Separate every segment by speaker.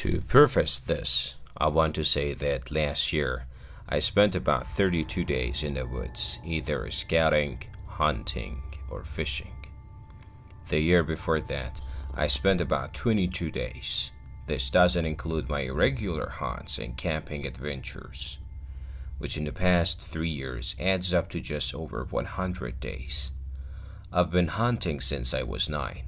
Speaker 1: To preface this, I want to say that last year I spent about 32 days in the woods, either scouting, hunting, or fishing. The year before that, I spent about 22 days. This doesn't include my regular hunts and camping adventures, which in the past 3 years adds up to just over 100 days. I've been hunting since I was 9,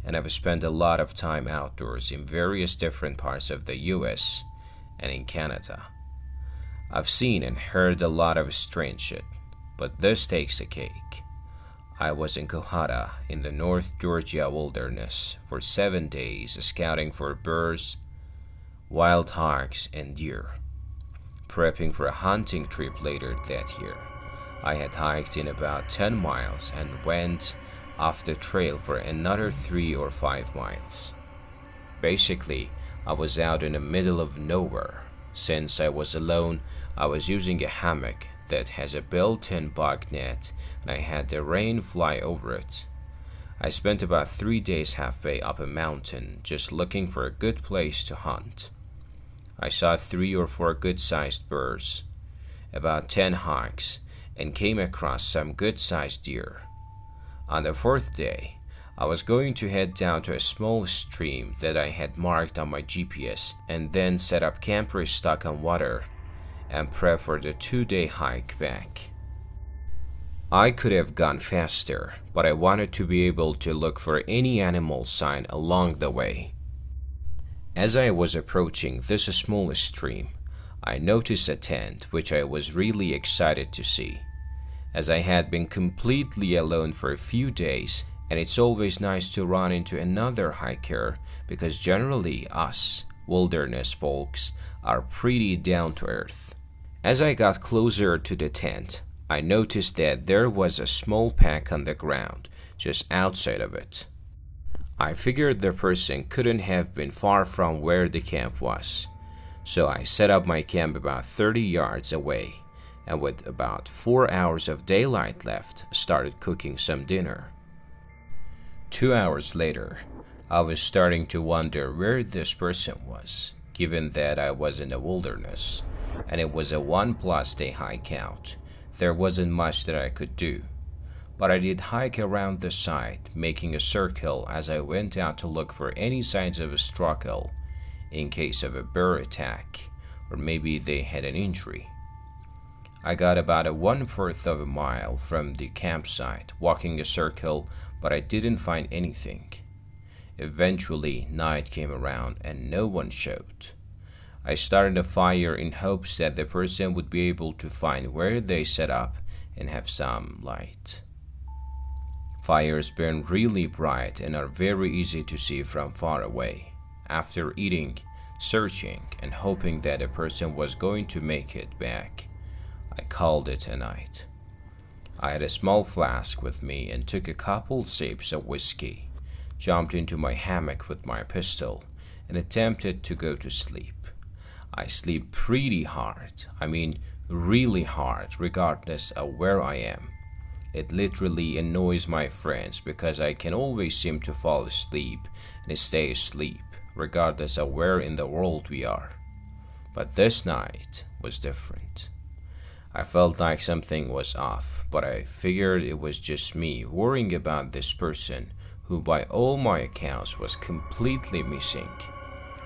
Speaker 1: and I've spent a lot of time outdoors in various different parts of the US and in Canada. I've seen and heard a lot of strange shit, but this takes the cake. I was in Cohata in the North Georgia wilderness for 7 days scouting for bears, wild hogs, and deer. Prepping for a hunting trip later that year, I had hiked in about 10 miles and went off the trail for another 3 or 5 miles. Basically, I was out in the middle of nowhere. Since I was alone, I was using a hammock that has a built-in bug net, and I had the rain fly over it. I spent about 3 days halfway up a mountain just looking for a good place to hunt. I saw 3 or 4 good-sized birds, about 10 hogs, and came across some good-sized deer. On the 4th day, I was going to head down to a small stream that I had marked on my GPS and then set up camp restock on water and prep for the 2-day hike back. I could have gone faster, but I wanted to be able to look for any animal sign along the way. As I was approaching this small stream, I noticed a tent which I was really excited to see, as I had been completely alone for a few days, and it's always nice to run into another hiker because generally us wilderness folks are pretty down to earth. As I got closer to the tent, I noticed that there was a small pack on the ground just outside of it. I figured the person couldn't have been far from where the camp was, so I set up my camp about 30 yards away, and with about 4 hours of daylight left, started cooking some dinner. 2 hours later, I was starting to wonder where this person was, given that I was in the wilderness, and it was a 1+ day hike out. There wasn't much that I could do, but I did hike around the site, making a circle as I went out to look for any signs of a struggle in case of a bear attack, or maybe they had an injury. I got about a 1/4 of a mile from the campsite, walking a circle, but I didn't find anything. Eventually, night came around and no one showed. I started a fire in hopes that the person would be able to find where they set up and have some light. Fires burn really bright and are very easy to see from far away. After eating, searching, and hoping that a person was going to make it back, I called it a night. I had a small flask with me and took a couple sips of whiskey, jumped into my hammock with my pistol, and attempted to go to sleep. I sleep pretty hard, really hard, regardless of where I am. It literally annoys my friends because I can always seem to fall asleep and stay asleep, regardless of where in the world we are. But this night was different. I felt like something was off, but I figured it was just me worrying about this person who by all my accounts was completely missing.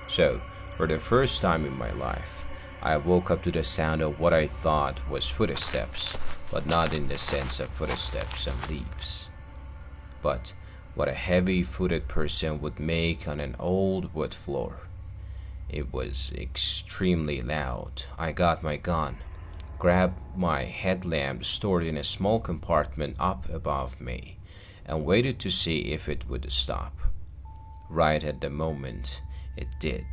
Speaker 1: So, for the first time in my life, I woke up to the sound of what I thought was footsteps, but not in the sense of footsteps on leaves, but what a heavy-footed person would make on an old wood floor. It was extremely loud. I got my gun, grabbed my headlamp stored in a small compartment up above me, and waited to see if it would stop. Right at the moment, it did.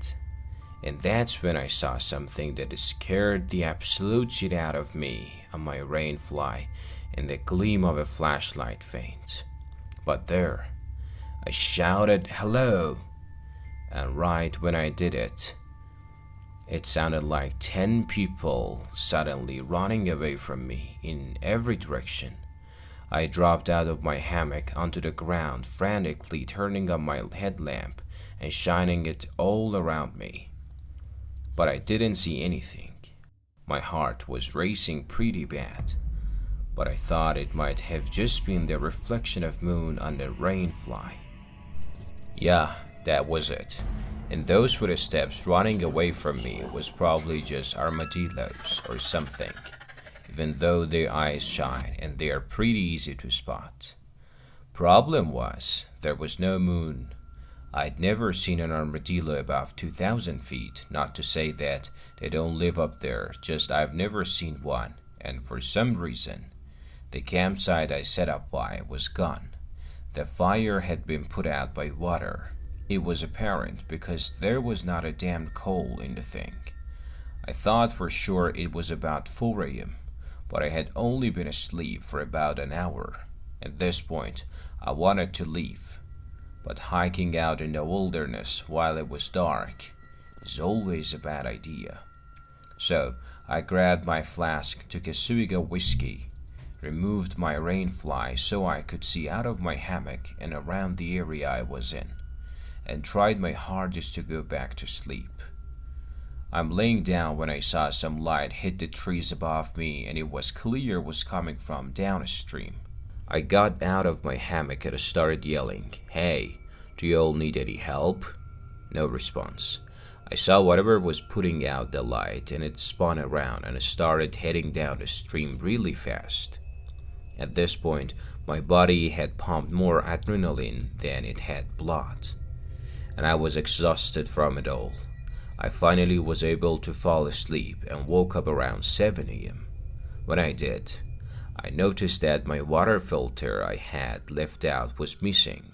Speaker 1: And that's when I saw something that scared the absolute shit out of me on my rainfly and the gleam of a flashlight faint. But there, I shouted hello, and right when I did it, it sounded like 10 people suddenly running away from me in every direction. I dropped out of my hammock onto the ground, frantically turning on my headlamp and shining it all around me. but I didn't see anything. My heart was racing pretty bad, but I thought it might have just been the reflection of moon on the rainfly. Yeah, that was it. And those footsteps running away from me was probably just armadillos or something, even though their eyes shine and they are pretty easy to spot. Problem was, there was no moon. I'd never seen an armadillo above 2,000 feet, not to say that they don't live up there, just I've never seen one, and for some reason, the campsite I set up by was gone. The fire had been put out by water. It was apparent because there was not a damn coal in the thing. I thought for sure it was about 4 a.m., but I had only been asleep for about an hour. At this point, I wanted to leave, but hiking out in the wilderness while it was dark is always a bad idea. So I grabbed my flask, took a swig of whiskey, removed my rainfly so I could see out of my hammock and around the area I was in, and tried my hardest to go back to sleep. I'm laying down when I saw some light hit the trees above me, and it was clear it was coming from downstream. I got out of my hammock and started yelling, "Hey, do you all need any help?" No response. I saw whatever was putting out the light, and it spun around and started heading down the stream really fast. At this point, my body had pumped more adrenaline than it had blood, and I was exhausted from it all. I finally was able to fall asleep and woke up around 7 a.m. When I did, I noticed that my water filter I had left out was missing.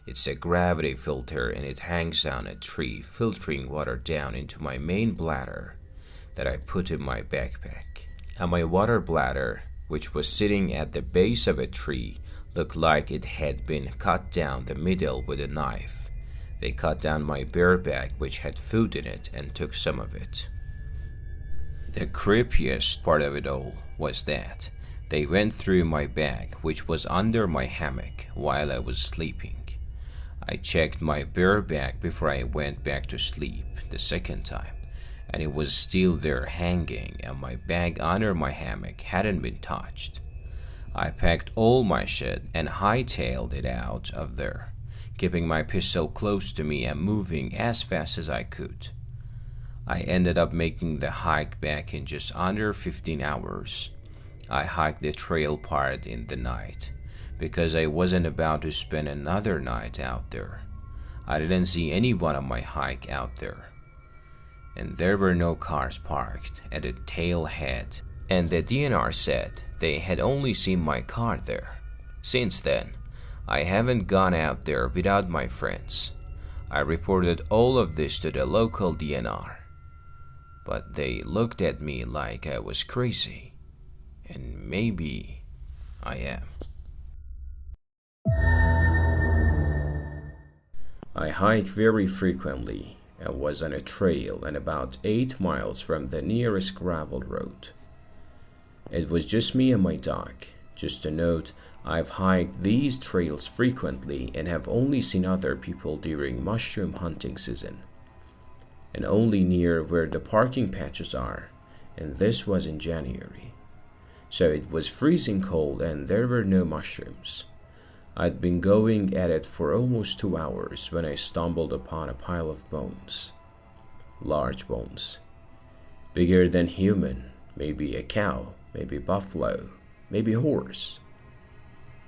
Speaker 1: It's a gravity filter and it hangs on a tree, filtering water down into my main bladder that I put in my backpack. And my water bladder, which was sitting at the base of a tree, looked like it had been cut down the middle with a knife. They cut down my bear bag, which had food in it, and took some of it. The creepiest part of it all was that they went through my bag, which was under my hammock, while I was sleeping. I checked my bear bag before I went back to sleep the second time, and it was still there hanging, and my bag under my hammock hadn't been touched. I packed all my shit and hightailed it out of there, keeping my pistol close to me and moving as fast as I could. I ended up making the hike back in just under 15 hours. I hiked the trail part in the night because I wasn't about to spend another night out there. I didn't see anyone on my hike out there, and there were no cars parked at the tailhead, and the DNR said they had only seen my car there. Since then, I haven't gone out there without my friends. I reported all of this to the local DNR, but they looked at me like I was crazy, and maybe I am. I hike very frequently and was on a trail and about 8 miles from the nearest gravel road. It was just me and my dog. Just to note, I've hiked these trails frequently and have only seen other people during mushroom hunting season, and only near where the parking patches are, and this was in January. So it was freezing cold and there were no mushrooms. I'd been going at it for almost 2 hours when I stumbled upon a pile of bones. Large bones. Bigger than human, maybe a cow, maybe buffalo, maybe horse.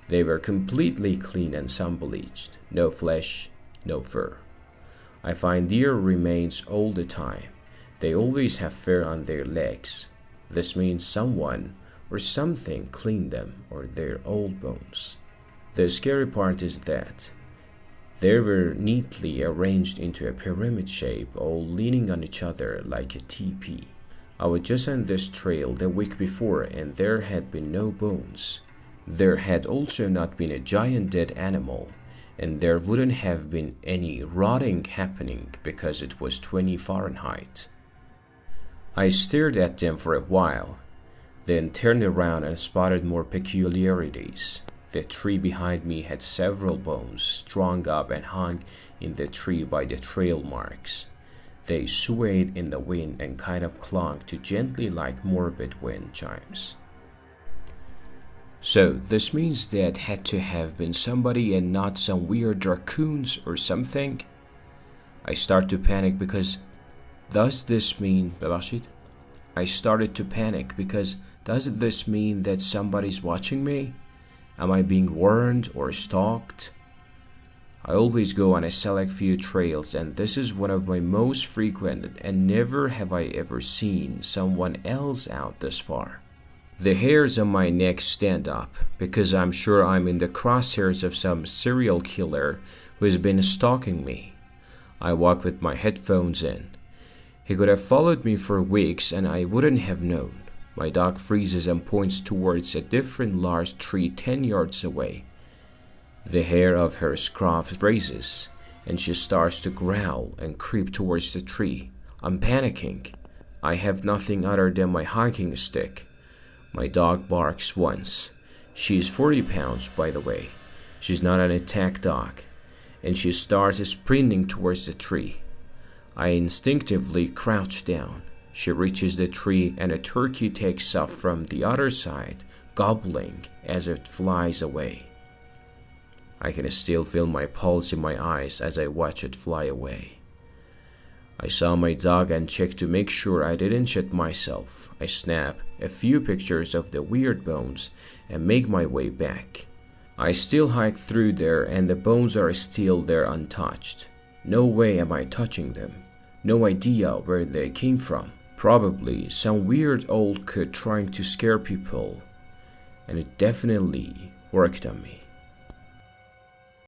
Speaker 1: They were completely clean and sun-bleached, no flesh, no fur. I find deer remains all the time. They always have fur on their legs. This means someone or something cleaned them or their old bones. The scary part is that they were neatly arranged into a pyramid shape, all leaning on each other like a teepee. I was just on this trail the week before and there had been no bones. There had also not been a giant dead animal, and there wouldn't have been any rotting happening because it was 20 Fahrenheit. I stared at them for a while, then turned around and spotted more peculiarities. The tree behind me had several bones strung up and hung in the tree by the trail marks. They swayed in the wind and kind of clung to gently like morbid wind chimes. So this means that had to have been somebody and not some weird raccoons or something. I start to panic because does this mean I started to panic because does this mean that somebody's watching me? Am I being warned or stalked? I always go on a select few trails, and this is one of my most frequented, and never have I ever seen someone else out this far. The hairs on my neck stand up because I'm sure I'm in the crosshairs of some serial killer who has been stalking me. I walk with my headphones in. He could have followed me for weeks and I wouldn't have known. My dog freezes and points towards a different large tree 10 yards away. The hair of her scruff raises, and she starts to growl and creep towards the tree. I'm panicking. I have nothing other than my hiking stick. My dog barks once. She's 40 pounds, by the way. She's not an attack dog, and she starts sprinting towards the tree. I instinctively crouch down. She reaches the tree, and a turkey takes off from the other side, gobbling as it flies away. I can still feel my pulse in my eyes as I watch it fly away. I saw my dog and checked to make sure I didn't shit myself. I snap a few pictures of the weird bones and make my way back. I still hike through there and the bones are still there untouched. No way am I touching them. No idea where they came from. Probably some weird old kid trying to scare people. And it definitely worked on me.